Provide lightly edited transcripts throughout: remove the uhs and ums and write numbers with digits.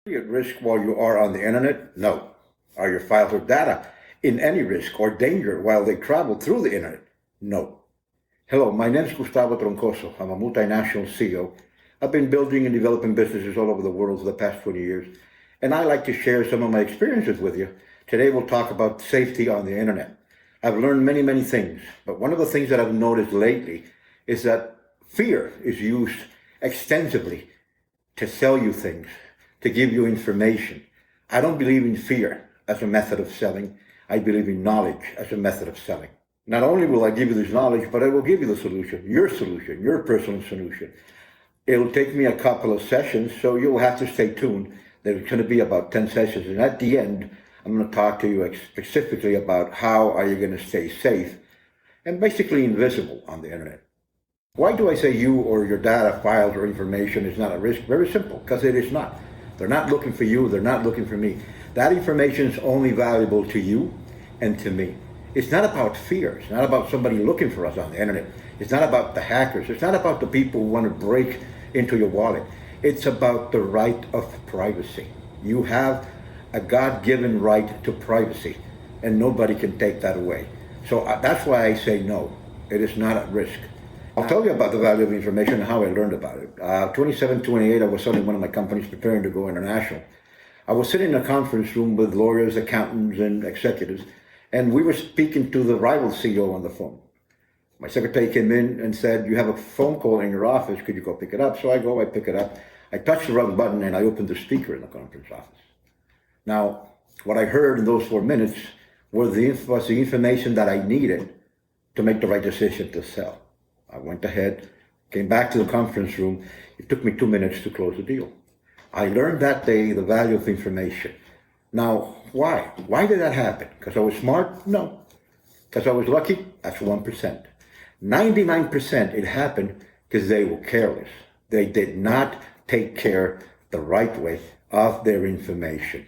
Are you at risk while you are on the internet? No. Are your files or data in any risk or danger while they travel through the internet? No. Hello, my name is Gustavo Troncoso. I'm a multinational CEO. I've been building and developing businesses all over the world for the past 20 years, and I like to share some of my experiences with you. Today we'll talk about safety on the internet. I've learned many things, but one of the things that I've noticed lately is that fear is used extensively to sell you things, to give you information. I don't believe in fear as a method of selling. I believe in knowledge as a method of selling. Not only will I give you this knowledge, but I will give you the solution, your personal solution. It'll take me a couple of sessions, so you'll have to stay tuned. There's going to be about 10 sessions, and at the end, I'm going to talk to you specifically about how are you going to stay safe and basically invisible on the internet. Why do I say you or your data, files, or information is not at risk? Very simple, because it is not. They're not looking for you, they're not looking for me. That information is only valuable to you and to me. It's not about fear. It's not about somebody looking for us on the internet. It's not about the hackers. It's not about the people who want to break into your wallet. It's about the right of privacy. You have a God-given right to privacy, and nobody can take that away. So that's why I say no, it is not at risk. I'll tell you about the value of information and how I learned about it. 27, 28, I was starting one of my companies preparing to go international. I was sitting in a conference room with lawyers, accountants, and executives, and we were speaking to the rival CEO on the phone. My secretary came in and said, "You have a phone call in your office, could you go pick it up?" So I go, I pick it up. I touched the wrong button and I opened the speaker in the conference office. Now, what I heard in those 4 minutes was the information that I needed to make the right decision to sell. I went ahead, came back to the conference room. It took me 2 minutes to close the deal. I learned that day the value of information. Now, why? Why did that happen? Because I was smart? No. Because I was lucky? That's 1%. 99% it happened because they were careless. They did not take care the right way of their information.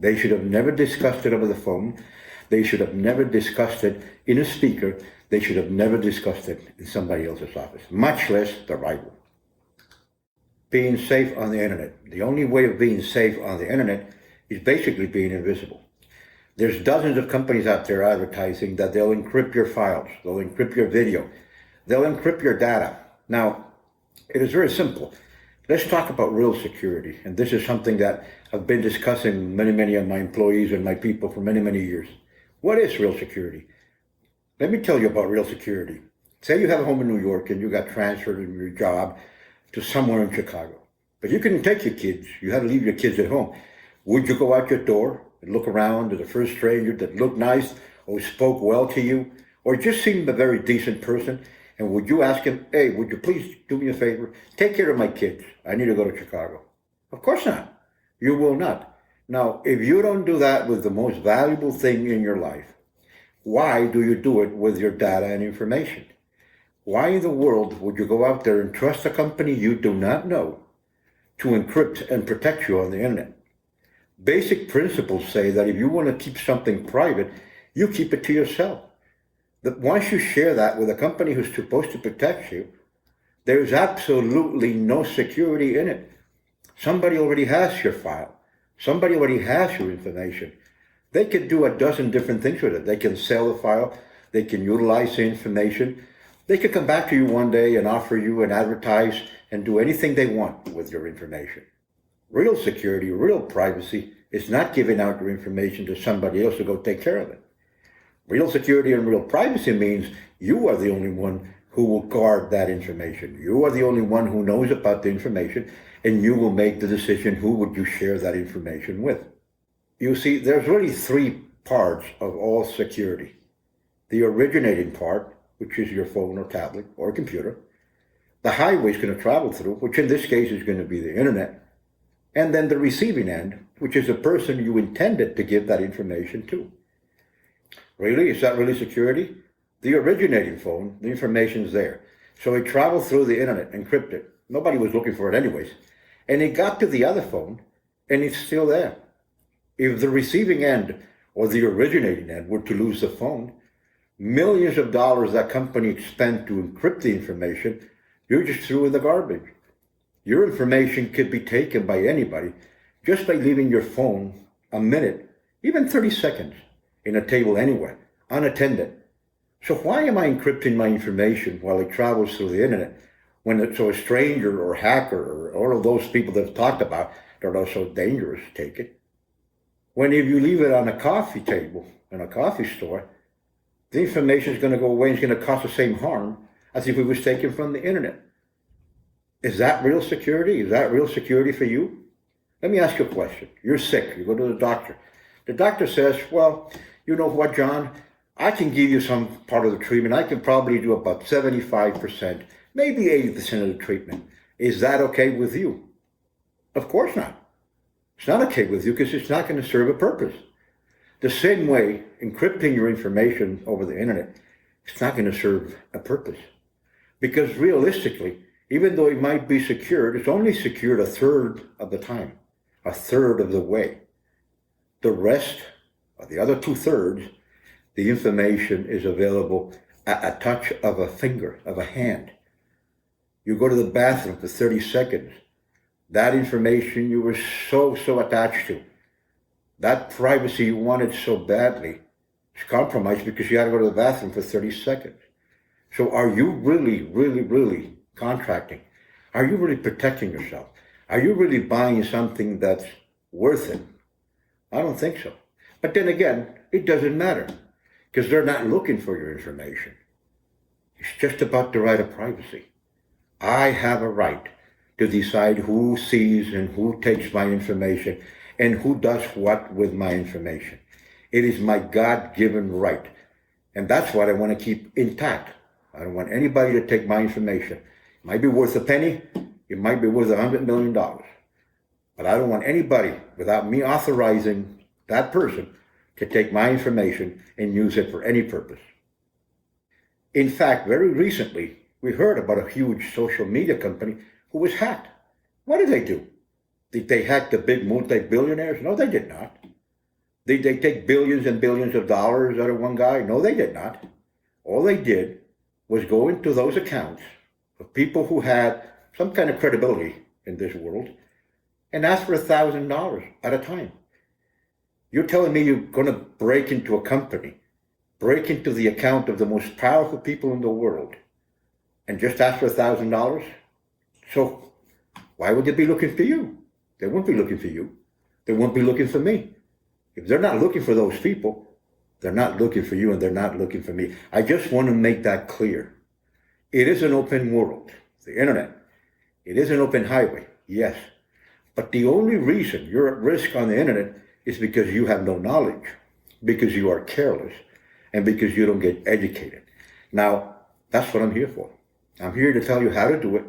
They should have never discussed it over the phone. They should have never discussed it in a speaker. They should have never discussed it in somebody else's office, much less the right one. Being safe on the internet. The only way of being safe on the internet is basically being invisible. There's dozens of companies out there advertising that they'll encrypt your files, they'll encrypt your video, they'll encrypt your data. Now, it is very simple. Let's talk about real security. And this is something that I've been discussing many of my employees and my people for many years. What is real security? Let me tell you about real security. Say you have a home in New York and you got transferred in your job to somewhere in Chicago. But you couldn't take your kids. You had to leave your kids at home. Would you go out your door and look around at the first stranger that looked nice or spoke well to you or just seemed a very decent person? And would you ask him, "Hey, would you please do me a favor? Take care of my kids. I need to go to Chicago." Of course not. You will not. Now, if you don't do that with the most valuable thing in your life, why do you do it with your data and information? Why in the world would you go out there and trust a company you do not know to encrypt and protect you on the internet? Basic principles say that if you want to keep something private, you keep it to yourself. That once you share that with a company who's supposed to protect you, there's absolutely no security in it. Somebody already has your file. Somebody already has your information. They could do a dozen different things with it. They can sell the file. They can utilize the information. They could come back to you one day and offer you and advertise and do anything they want with your information. Real security, real privacy is not giving out your information to somebody else to go take care of it. Real security and real privacy means you are the only one who will guard that information. You are the only one who knows about the information, and you will make the decision who would you share that information with. You see, there's really 3 parts of all security. The originating part, which is your phone or tablet or computer. The highway is going to travel through, which in this case is going to be the internet. And then the receiving end, which is the person you intended to give that information to. Really? Is that really security? The originating phone, the information's there. So it traveled through the internet, encrypted. Nobody was looking for it anyways. And it got to the other phone, and it's still there. If the receiving end or the originating end were to lose the phone, millions of dollars that company spent to encrypt the information, you just threw in the garbage. Your information could be taken by anybody just by leaving your phone a minute, even 30 seconds, in a table anywhere, unattended. So why am I encrypting my information while it travels through the internet when it's so a stranger or hacker or all of those people that I've talked about that are so dangerous take it? When if you leave it on a coffee table in a coffee store, the information is going to go away and it's going to cause the same harm as if it was taken from the internet. Is that real security? Is that real security for you? Let me ask you a question. You're sick. You go to the doctor. The doctor says, well, you know what, John? I can give you some part of the treatment. I can probably do about 75%, maybe 80% of the treatment. Is that okay with you? Of course not. It's not okay with you because it's not going to serve a purpose. The same way, encrypting your information over the internet, it's not going to serve a purpose. Because realistically, even though it might be secured, it's only secured a third of the time, a third of the way. The rest, or the other 2/3, the information is available at a touch of a finger, of a hand. You go to the bathroom for 30 seconds. That information you were so attached to, that privacy you wanted so badly, is compromised because you had to go to the bathroom for 30 seconds. So are you really contracting? Are you really protecting yourself? Are you really buying something that's worth it? I don't think so. But then again, it doesn't matter because they're not looking for your information. It's just about the right of privacy. I have a right to decide who sees and who takes my information and who does what with my information. It is my God-given right. And that's what I want to keep intact. I don't want anybody to take my information. It might be worth a penny. It might be worth $100 million. But I don't want anybody, without me authorizing that person, to take my information and use it for any purpose. In fact, very recently, we heard about a huge social media company who was hacked. What did they do? Did they hack the big multi-billionaires? No, they did not. Did they take billions and billions of dollars out of one guy? No, they did not. All they did was go into those accounts of people who had some kind of credibility in this world and ask for $1,000 at a time. You're telling me you're going to break into a company, break into the account of the most powerful people in the world, and just ask for $1,000? So why would they be looking for you? They won't be looking for you. They won't be looking for me. If they're not looking for those people, they're not looking for you and they're not looking for me. I just want to make that clear. It is an open world, the internet. It is an open highway, yes. But the only reason you're at risk on the internet is because you have no knowledge, because you are careless, and because you don't get educated. Now, that's what I'm here for. I'm here to tell you how to do it,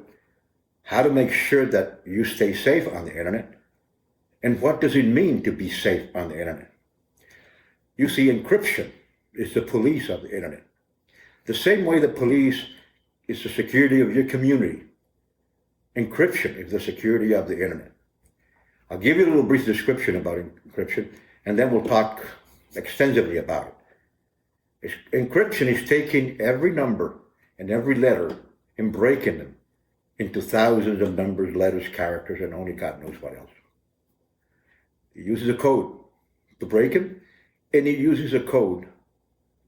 how to make sure that you stay safe on the internet, and what does it mean to be safe on the internet. You see, encryption is the police of the internet. The same way the police is the security of your community, encryption is the security of the internet. I'll give you a little brief description about encryption, and then we'll talk extensively about it. Encryption is taking every number and every letter and breaking them into thousands of numbers, letters, characters, and only God knows what else. It uses a code to break them, and it uses a code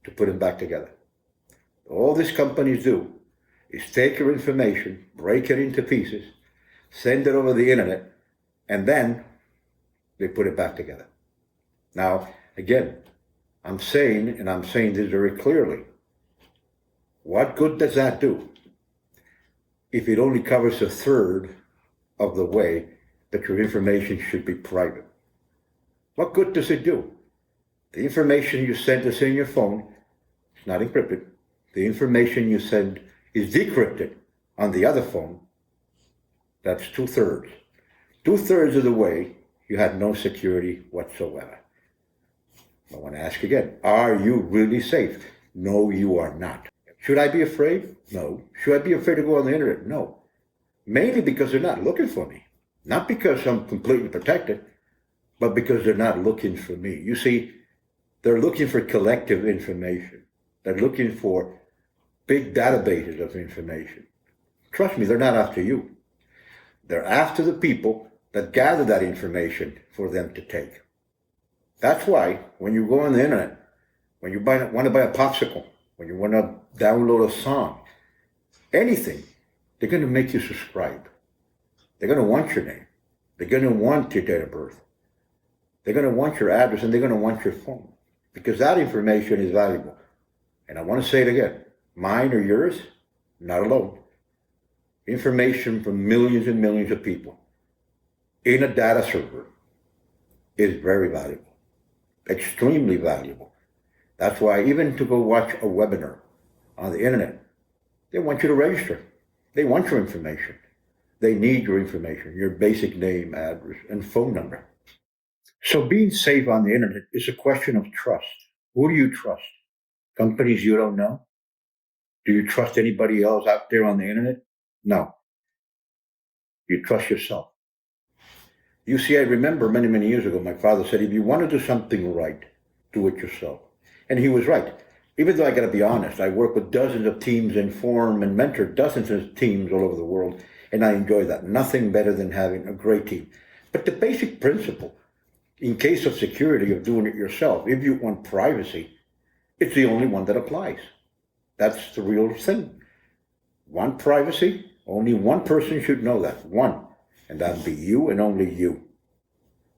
to put them back together. All these companies do is take your information, break it into pieces, send it over the internet, and then they put it back together. Now, again, I'm saying this very clearly. What good does that do if it only covers a third of the way that your information should be private? What good does it do? The information you send is in your phone. It's not encrypted. The information you send is decrypted on the other phone. That's 2/3. 2/3 of the way, you have no security whatsoever. I want to ask again, are you really safe? No, you are not. Should I be afraid? No. Should I be afraid to go on the internet? No. Mainly because they're not looking for me. Not because I'm completely protected, but because they're not looking for me. You see, they're looking for collective information. They're looking for big databases of information. Trust me, they're not after you. They're after the people that gather that information for them to take. That's why when you go on the internet, when you want to buy a popsicle, when you want to download a song, anything, they're going to make you subscribe. They're going to want your name. They're going to want your date of birth. They're going to want your address, and they're going to want your phone, because that information is valuable. And I want to say it again, mine or yours, not alone. Information from millions and millions of people in a data server is very valuable, extremely valuable. That's why even to go watch a webinar on the internet, they want you to register. They want your information. They need your information, your basic name, address, and phone number. So being safe on the internet is a question of trust. Who do you trust? Companies you don't know? Do you trust anybody else out there on the internet? No. You trust yourself. You see, I remember many, many years ago, my father said, if you want to do something right, do it yourself. And he was right. Even though I got to be honest, I work with dozens of teams and form and mentor dozens of teams all over the world, and I enjoy that. Nothing better than having a great team. But the basic principle, in case of security, of doing it yourself, if you want privacy, it's the only one that applies. That's the real thing. Want privacy? Only one person should know that. One. And that'd be you and only you.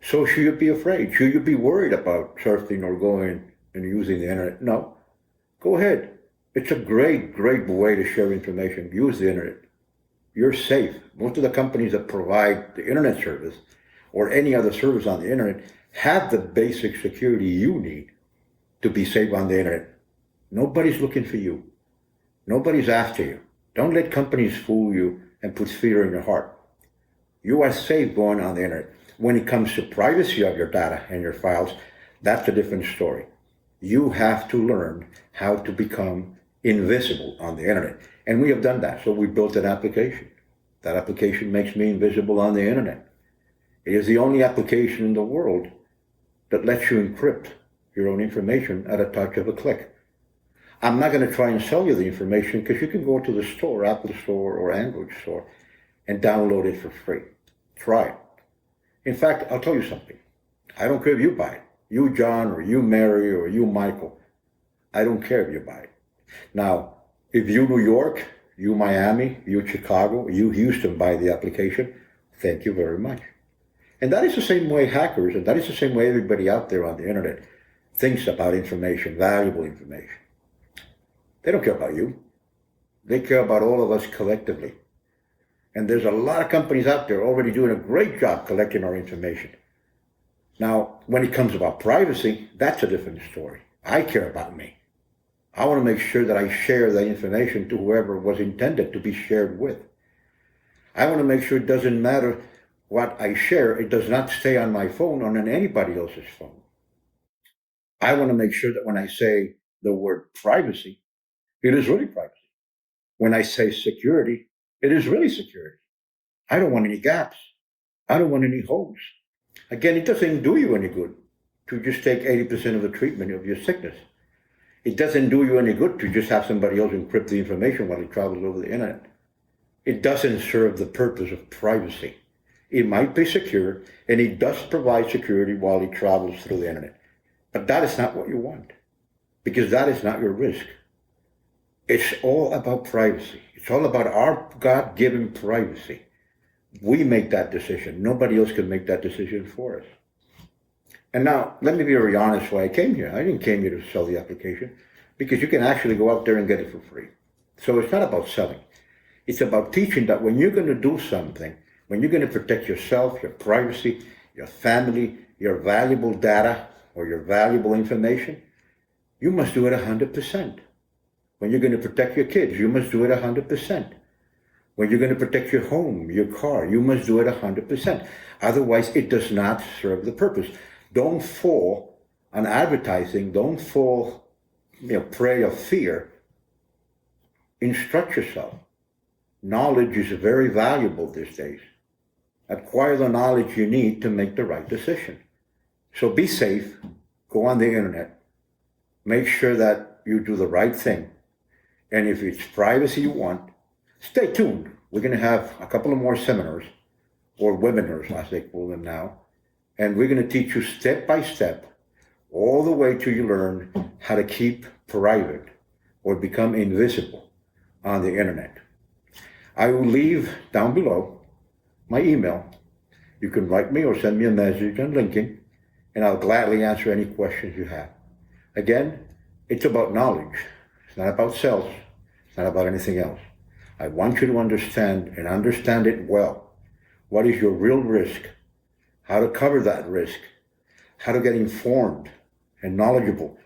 So should you be afraid? Should you be worried about surfing or going and using the internet? No. Go ahead. It's a great, great way to share information. Use the internet. You're safe. Most of the companies that provide the internet service or any other service on the internet have the basic security you need to be safe on the internet. Nobody's looking for you. Nobody's after you. Don't let companies fool you and put fear in your heart. You are safe going on the internet. When it comes to privacy of your data and your files, that's a different story. You have to learn how to become invisible on the internet. And we have done that. So we built an application. That application makes me invisible on the internet. It is the only application in the world that lets you encrypt your own information at a touch of a click. I'm not going to try and sell you the information, because you can go to the store, Apple Store or Android Store, and download it for free. Try it. In fact, I'll tell you something. I don't care if you buy it. You, John, or you, Mary, or you, Michael. I don't care if you buy it. Now, if you, New York, you, Miami, you, Chicago, you, Houston, buy the application, thank you very much. And that is the same way hackers, and that is the same way everybody out there on the internet thinks about information, valuable information. They don't care about you. They care about all of us collectively. And there's a lot of companies out there already doing a great job collecting our information. Now, when it comes about privacy, that's a different story. I care about me. I want to make sure that I share the information to whoever was intended to be shared with. I want to make sure it doesn't matter what I share, it does not stay on my phone or on anybody else's phone. I want to make sure that when I say the word privacy, it is really privacy. When I say security, it is really security. I don't want any gaps. I don't want any holes. Again, it doesn't do you any good to just take 80% of the treatment of your sickness. It doesn't do you any good to just have somebody else encrypt the information while it travels over the internet. It doesn't serve the purpose of privacy. It might be secure, and it does provide security while it travels through the internet. But that is not what you want, because that is not your risk. It's all about privacy. It's all about our God-given privacy. We make that decision. Nobody else can make that decision for us. And now, let me be very honest why I came here. I didn't came here to sell the application, because you can actually go out there and get it for free. So it's not about selling. It's about teaching that when you're going to do something, when you're going to protect yourself, your privacy, your family, your valuable data, or your valuable information, you must do it 100%. When you're going to protect your kids, you must do it 100%. When you're going to protect your home, your car, you must do it 100%. Otherwise, it does not serve the purpose. Don't fall on advertising. Don't fall, prey of fear. Instruct yourself. Knowledge is very valuable these days. Acquire the knowledge you need to make the right decision. So be safe. Go on the internet. Make sure that you do the right thing. And if it's privacy you want, stay tuned. We're going to have a couple of more seminars or webinars as they call them now. And we're going to teach you step by step, all the way till you learn how to keep private or become invisible on the internet. I will leave down below my email. You can write me or send me a message on LinkedIn, and I'll gladly answer any questions you have. Again, it's about knowledge. It's not about sales. It's not about anything else. I want you to understand and understand it well. What is your real risk? How to cover that risk? How to get informed and knowledgeable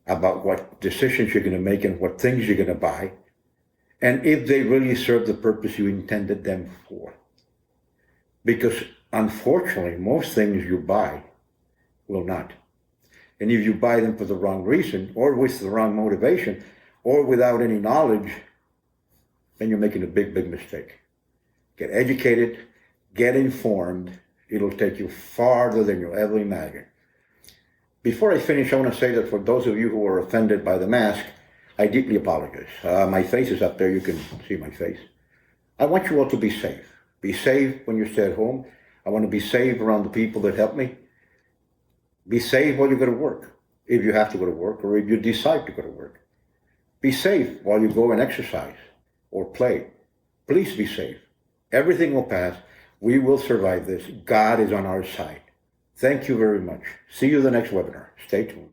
about what decisions you're going to make and what things you're going to buy, and if they really serve the purpose you intended them for. Because unfortunately, most things you buy will not. And if you buy them for the wrong reason, or with the wrong motivation, or without any knowledge, then you're making a big, big mistake. Get educated, get informed. It'll take you farther than you'll ever imagine. Before I finish, I want to say that for those of you who are offended by the mask, I deeply apologize. My face is up there. You can see my face. I want you all to be safe. Be safe when you stay at home. I want to be safe around the people that help me. Be safe while you go to work, if you have to go to work, or if you decide to go to work. Be safe while you go and exercise or play. Please be safe. Everything will pass. We will survive this. God is on our side. Thank you very much. See you in the next webinar. Stay tuned.